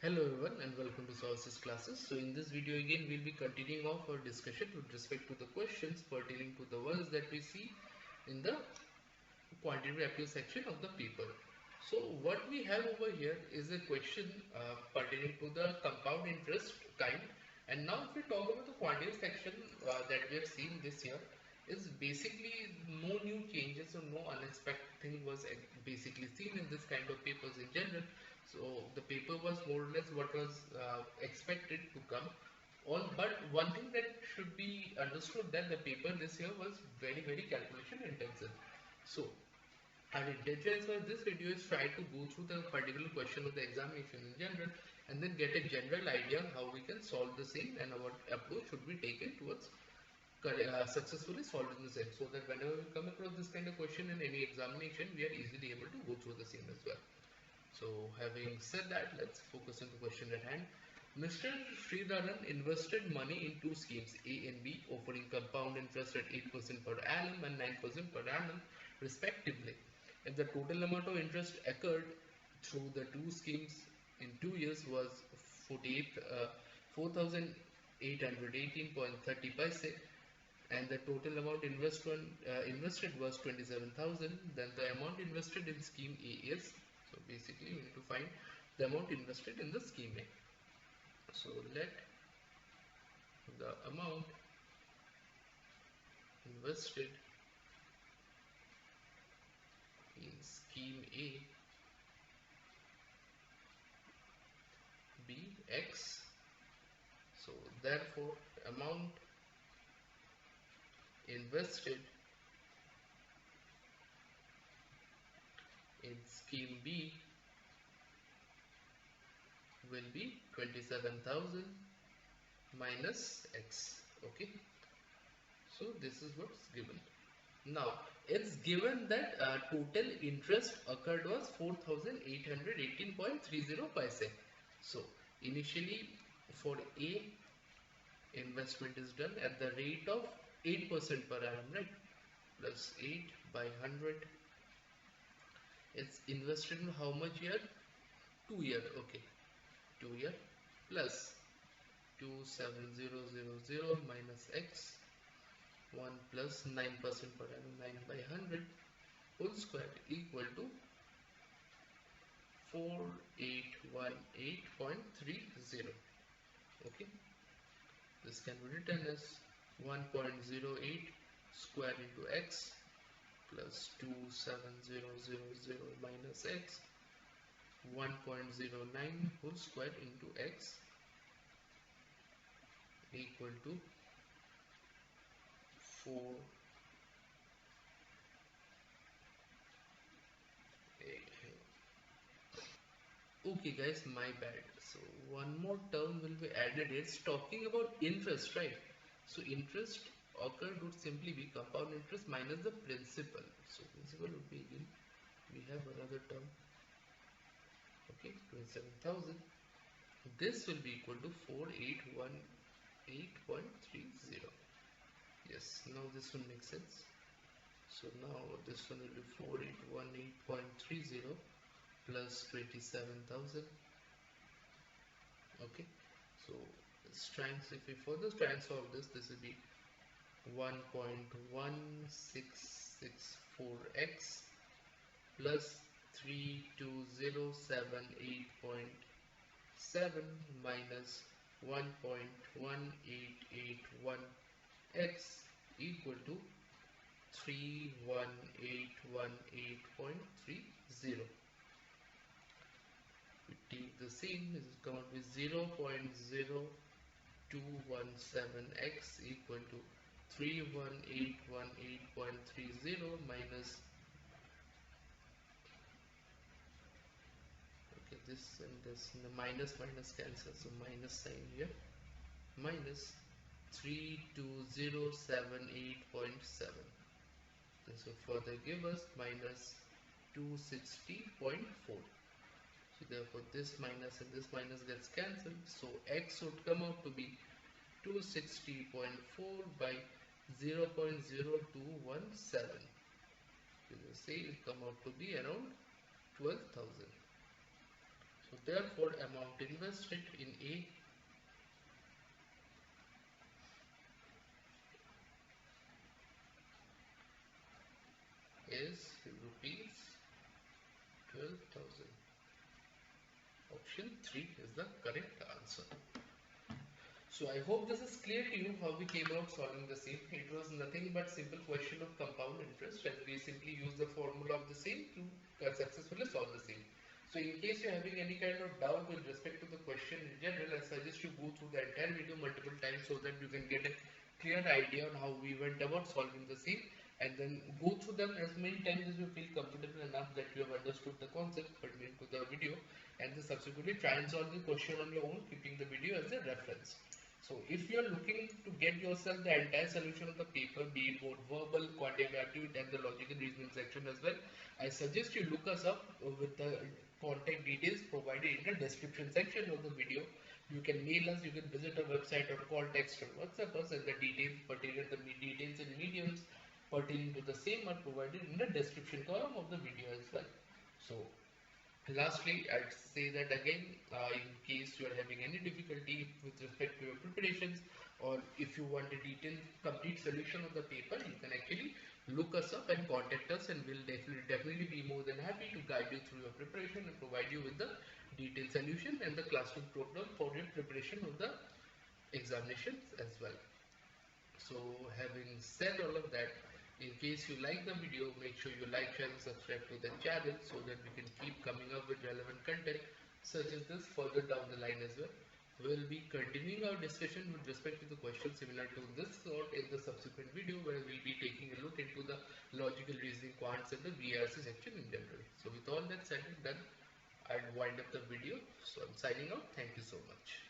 Hello everyone and welcome to Sources classes. So in this video again we'll be continuing off our discussion with respect to the questions pertaining to the ones that we see in the quantitative aptitude section of the paper. So what we have over here is a question pertaining to the compound interest kind, and now if we talk about the quantitative section that we have seen this year is basically no new changes or no unexpected thing was basically seen in this kind of papers in general. So the paper was more or less what was expected to come. But one thing that should be understood that the paper this year was very calculation intensive. So our intention for this video is try to go through the particular question of the examination in general and then get a general idea how we can solve the same and what approach should be taken towards successfully solving the same, so that whenever we come across this kind of question in any examination we are easily able to go through the same as well. So having said that, let's focus on the question at hand. Mr. Sridharan invested money in two schemes A and B offering compound interest at 8% per annum and 9% per annum respectively. If the total amount of interest occurred through the two schemes in 2 years was 4,818.30 paise and the total amount invested was 27,000, then the amount invested in scheme A is, so basically we need to find the amount invested in the scheme A. So let the amount invested in scheme A be X. So therefore amount invested in scheme B will be 27,000 minus X. Okay, so this is what's given. Now it's given that total interest occurred was 4,818.30 paise. So initially for A, investment is done at the rate of 8% per annum, right? Plus 8 by 100. It's invested in how much year? 2 year. Okay, 2 year plus 27000 minus X 1 plus 9% per annum, 9 by 100 whole square equal to 4818.30. Okay, this can be written as 1.08 square into X plus 27000 minus X 1.09 whole square into X equal to 4 8. Okay guys, my bad. So one more term will be added. It's talking about interest, right? So interest occurred would simply be compound interest minus the principal. So principal would be, again we have another term. Okay, 27,000. This will be equal to 4818.30. Yes, now this one makes sense. So now this one will be 4818.30 plus 27,000. Okay, so if we further solve this, this will be 1.1664x plus 3207.7 minus 1.1881x equal to 31818.30. We take the same, this is come out with 0.0217x equal to 31818.30 minus, okay, this and this, and the minus cancel, so minus sign here, minus 3207.8.7. this will further give us minus 260.4. So therefore this minus and this minus gets cancelled, so X would come out to be 260.4 by 0.0217. You will say it will come out to be around 12,000. So So therefore amount invested in A is rupees 12,000. Option 3 is the correct answer. So I hope this is clear to you how we came out solving the same. It was nothing but simple question of compound interest, and we simply use the formula of the same to successfully solve the same. So in case you're having any kind of doubt with respect to the question in general, I suggest you go through the entire video multiple times so that you can get a clear idea on how we went about solving the same, and then go through them as many times as you feel comfortable enough that you have understood the concept pertaining to the video, and then subsequently try and solve the question on your own, keeping the video as a reference. So if you are looking to get yourself the entire solution of the paper, be it both verbal, quantitative aptitude and the logical reasoning section as well, I suggest you look us up with the contact details provided in the description section of the video. You can mail us, you can visit our website or call, text or WhatsApp us, and the details pertaining to the details and mediums pertaining to the same are provided in the description column of the video as well. So lastly, I'd say that again, in case you are having any difficulty with respect to your preparations, or if you want a detailed, complete solution of the paper, you can actually look us up and contact us, and we'll definitely be more than happy to guide you through your preparation and provide you with the detailed solution and the classroom program for your preparation of the examinations as well. So having said all of that, in case you like the video, make sure you like, share and subscribe to the channel so that we can keep coming up with relevant content such as this further down the line as well. We will be continuing our discussion with respect to the questions similar to this sort in the subsequent video, where we will be taking a look into the logical reasoning quants and the VRC section in general. So with all that said and done, I'll wind up the video. So I'm signing out. Thank you so much.